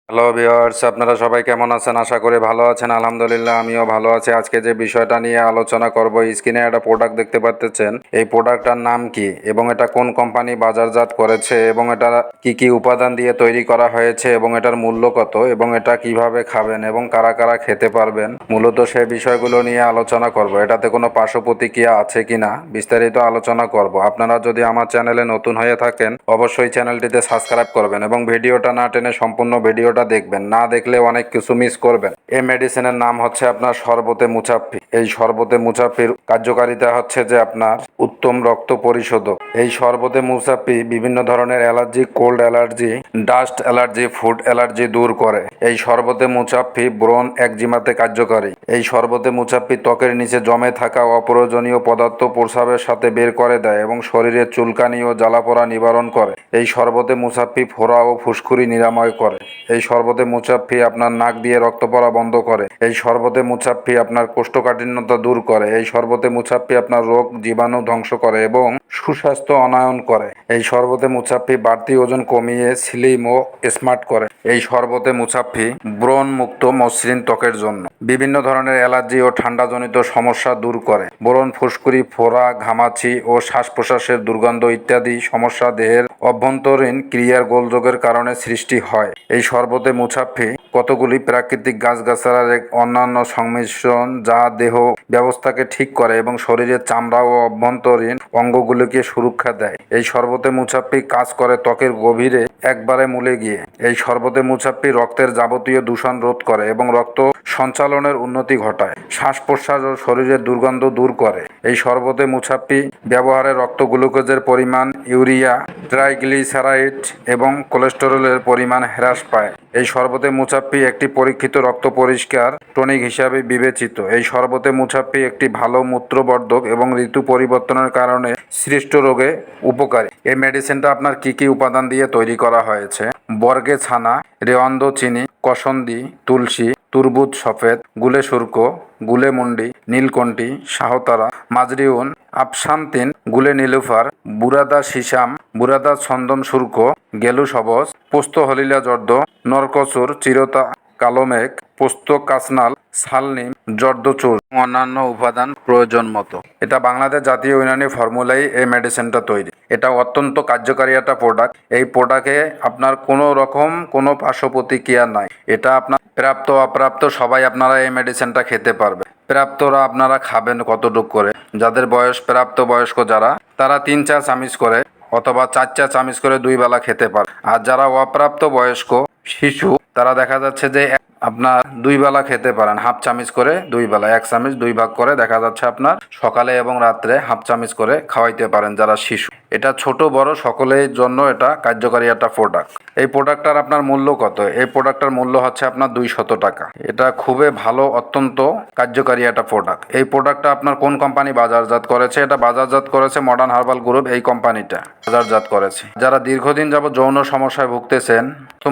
Hello viewers, আপনারা সবাই কেমন আছেন? আশা করি ভালো আছেন। আলহামদুলিল্লাহ আমিও ভালো আছি। আজকে যে বিষয়টা নিয়ে আলোচনা করব, স্ক্রিনে একটা প্রোডাক্ট দেখতে পাচ্ছেন। এই প্রোডাক্টটার নাম কি এবং এটা কোন কোম্পানি বাজারজাত করেছে এবং এটা কি কি উপাদান দিয়ে তৈরি করা হয়েছে এবং এটার মূল্য কত এবং এটা কিভাবে খাবেন এবং কারা কারা খেতে পারবেন, মূলত সেই বিষয়গুলো নিয়ে আলোচনা করব। এটাতে কোনো পার্শ্ব প্রতিক্রিয়া আছে কিনা বিস্তারিত আলোচনা করব। আপনারা যদি আমার চ্যানেলে নতুন হয়ে থাকেন অবশ্যই চ্যানেলটিতে সাবস্ক্রাইব করবেন এবং ভিডিওটা না টেনে সম্পূর্ণ ভিডিওটা দেখবেন। না দেখলে অনেক কিছু মিস করবেন। এই মেডিসিনের নাম হচ্ছে আপনার শরবতে মুচাফ্ফি। এই শরবতে মুচাফ্ফির কার্যকারিতা হচ্ছে যে আপনার উত্তম রক্ত পরিশোধক। এই শরবতে মুচাফ্ফি বিভিন্ন ধরনের allergy, cold allergy, dust allergy, food allergy দূর করে। এই শরবতে মুচাফ্ফি ব্রণ একজিমাতে কার্যকারী। এই শরবতে মুচাফ্ফি ত্বকের নিচে জমে থাকা অপ্রয়োজনীয় পদার্থ প্রস্রাবের সাথে বের করে দেয় এবং শরীরের চুলকানি ও জ্বালাপোড়া নিবারণ করে। এই শরবতে মুচাফ্ফি ফোড়া ও ফুসকুড়ি নিরাময় করে। এই শরবতে মুচাফ্ফি আপনার নাক দিয়ে রক্ত পড়া বন্ধ করে। এই শরবতে মুচাফ্ফি আপনার কোষ্ঠকাঠিন্যতা দূর করে। এই শরবতে মুচাফ্ফি আপনার রোগ জীবাণু ধ্বংস করে এবং সুস্বাস্থ্য অনায়ন করে। এই শরবতে মুচাফ্ফি বাড়তি ওজন কমিয়ে স্লিম ও স্মার্ট করে। এই শরবতে মুচাফ্ফি ব্রণ মুক্ত মসৃণ ত্বকের জন্য। বিভিন্ন ধরনের অ্যালার্জি ও ঠান্ডাজনিত সমস্যা দূর করে। ব্রণ, ফুসকুড়ি, ফোড়া, ঘামাচি ও শ্বাস প্রশ্বাসের দুর্গন্ধ ইত্যাদি সমস্যা দেহের অভ্যন্তরীণ ক্রিয়ার গোলযোগের কারণে সৃষ্টি হয়। এই শরবতে মুচাফ্ফি কতগুলি প্রাকৃতিক গাছগাছালার এক অন্যান্য সংমিশ্রণ যা দেহ ব্যবস্থাকে ঠিক করে এবং শরীরের চামড়া ও অভ্যন্তরীণ অঙ্গগুলিকে সুরক্ষা দেয়। এই শরবতে মুচাফ্ফি কাজ করে ত্বকের গভীরে একবারে মূলে গিয়ে। এই শরবতে মুচাফ্ফি রক্তের যাবতীয় দূষণ রোধ করে এবং রক্ত সঞ্চালনের উন্নতি ঘটায়। শ্বাস প্রশ্বাস ও শরীরের দুর্গন্ধ দূর করে। এই শরবতে মুচাফ্ফি ব্যবহারে রক্ত গ্লুকোজের পরিমাণ, ইউরিয়া, ট্রাইগ্লিসারাইড এবং কোলেস্টেরলের পরিমাণ হ্রাস পায়। এই শরবতে মুচাফ্ফি একটি পরীক্ষিত রক্ত পরিষ্কার টনিক হিসাবে বিবেচিত। এই শরবতে মুচাফ্ফি একটি ভালো মূত্রবর্ধক এবং ঋতু পরিবর্তনের কারণে সৃষ্ট রোগে উপকারী। এই মেডিসিনটা আপনার কি কি উপাদান দিয়ে তৈরি করা হয়েছে? বর্গে ছানা, রেওয়ান্দ চিনি, কসন্দি, তুলসী, তুরবুজ সফেদ, গুলে সুরকো, গুলে মুন্ডি, নীলকণ্ঠী, শাহতারা, মাজরিউন, আফসান্তিন, গুলে নীলুফার, বুরাদা সিসাম, বুরাদা ছন্দম সুরকো, গেলু সবজ, পোস্ত হলিলা জর্দ, নরকচুর, চিরতা, কালোমেঘ, পোস্ত কাসনাল, সালনিম, জর্দচুর, অন্যান্য উপাদান প্রয়োজন মতো। এটা বাংলাদেশ জাতীয় ইউনানি ফর্মুলাই এই মেডিসিনটা তৈরি। এটা অত্যন্ত কার্যকারী একটা প্রোডাক্ট। এই প্রোডাক্টে আপনার কোনো রকম কোনো পার্শ্ব প্রতিক্রিয়া নাই। এটা আপনার প্রাপ্ত অপ্রাপ্ত সবাই আপনারা এই মেডিসিনটা খেতে পারবে। প্রাপ্তরা আপনারা খাবেন কতটুকু করে, যাদের বয়স প্রাপ্ত বয়স্ক যারা, তারা 3-4 চামচ করে অথবা 4 চামচ করে 2 বেলা খেতে পারে। আর যারা অপ্রাপ্ত বয়স্ক শিশু তারা দেখা যাচ্ছে যে আপনার 2 বেলা খেতে পারেন, হাফ চামচ করে 2 বেলা, 1 চামচ 2 ভাগ করে দেখা যাচ্ছে আপনার সকালে এবং রাত্রে হাফ চামচ করে খাওয়াইতে পারেন যারা শিশু। এটা ছোট বড় সকলের জন্য এটা কার্যকারী একটা প্রোডাক্ট। এই প্রোডাক্টটার আপনার মূল্য কত? এই প্রোডাক্টটার মূল্য হচ্ছে আপনার 200 টাকা। এটা খুবই ভালো, অত্যন্ত কার্যকারী একটা প্রোডাক্ট। এই প্রোডাক্টটা আপনার কোন কোম্পানি বাজারজাত করেছে? এটা বাজারজাত করেছে মডার্ন হার্বাল গ্রুপ। এই কোম্পানিটা বাজারজাত করেছে। যারা দীর্ঘদিন যাবত যৌন সমস্যায় ভুগতেছেন,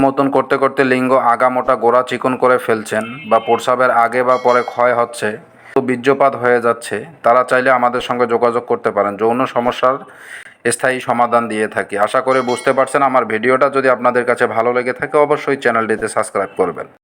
মতন করতে করতে লিঙ্গ আগামোটা গোড়া চিকন করে ফেলছেন বা প্রস্রাবের আগে বা পরে ক্ষয় হচ্ছে, বীর্যপাত হয়ে যাচ্ছে, তারা চাইলে আমাদের সঙ্গে যোগাযোগ করতে পারেন। যৌন সমস্যার স্থায়ী সমাধান দিয়ে থাকি। আশা করে বুঝতে পারছেন। আমার ভিডিওটা যদি আপনাদের কাছে ভালো লেগে থাকে অবশ্যই চ্যানেলটিতে সাবস্ক্রাইব করবেন।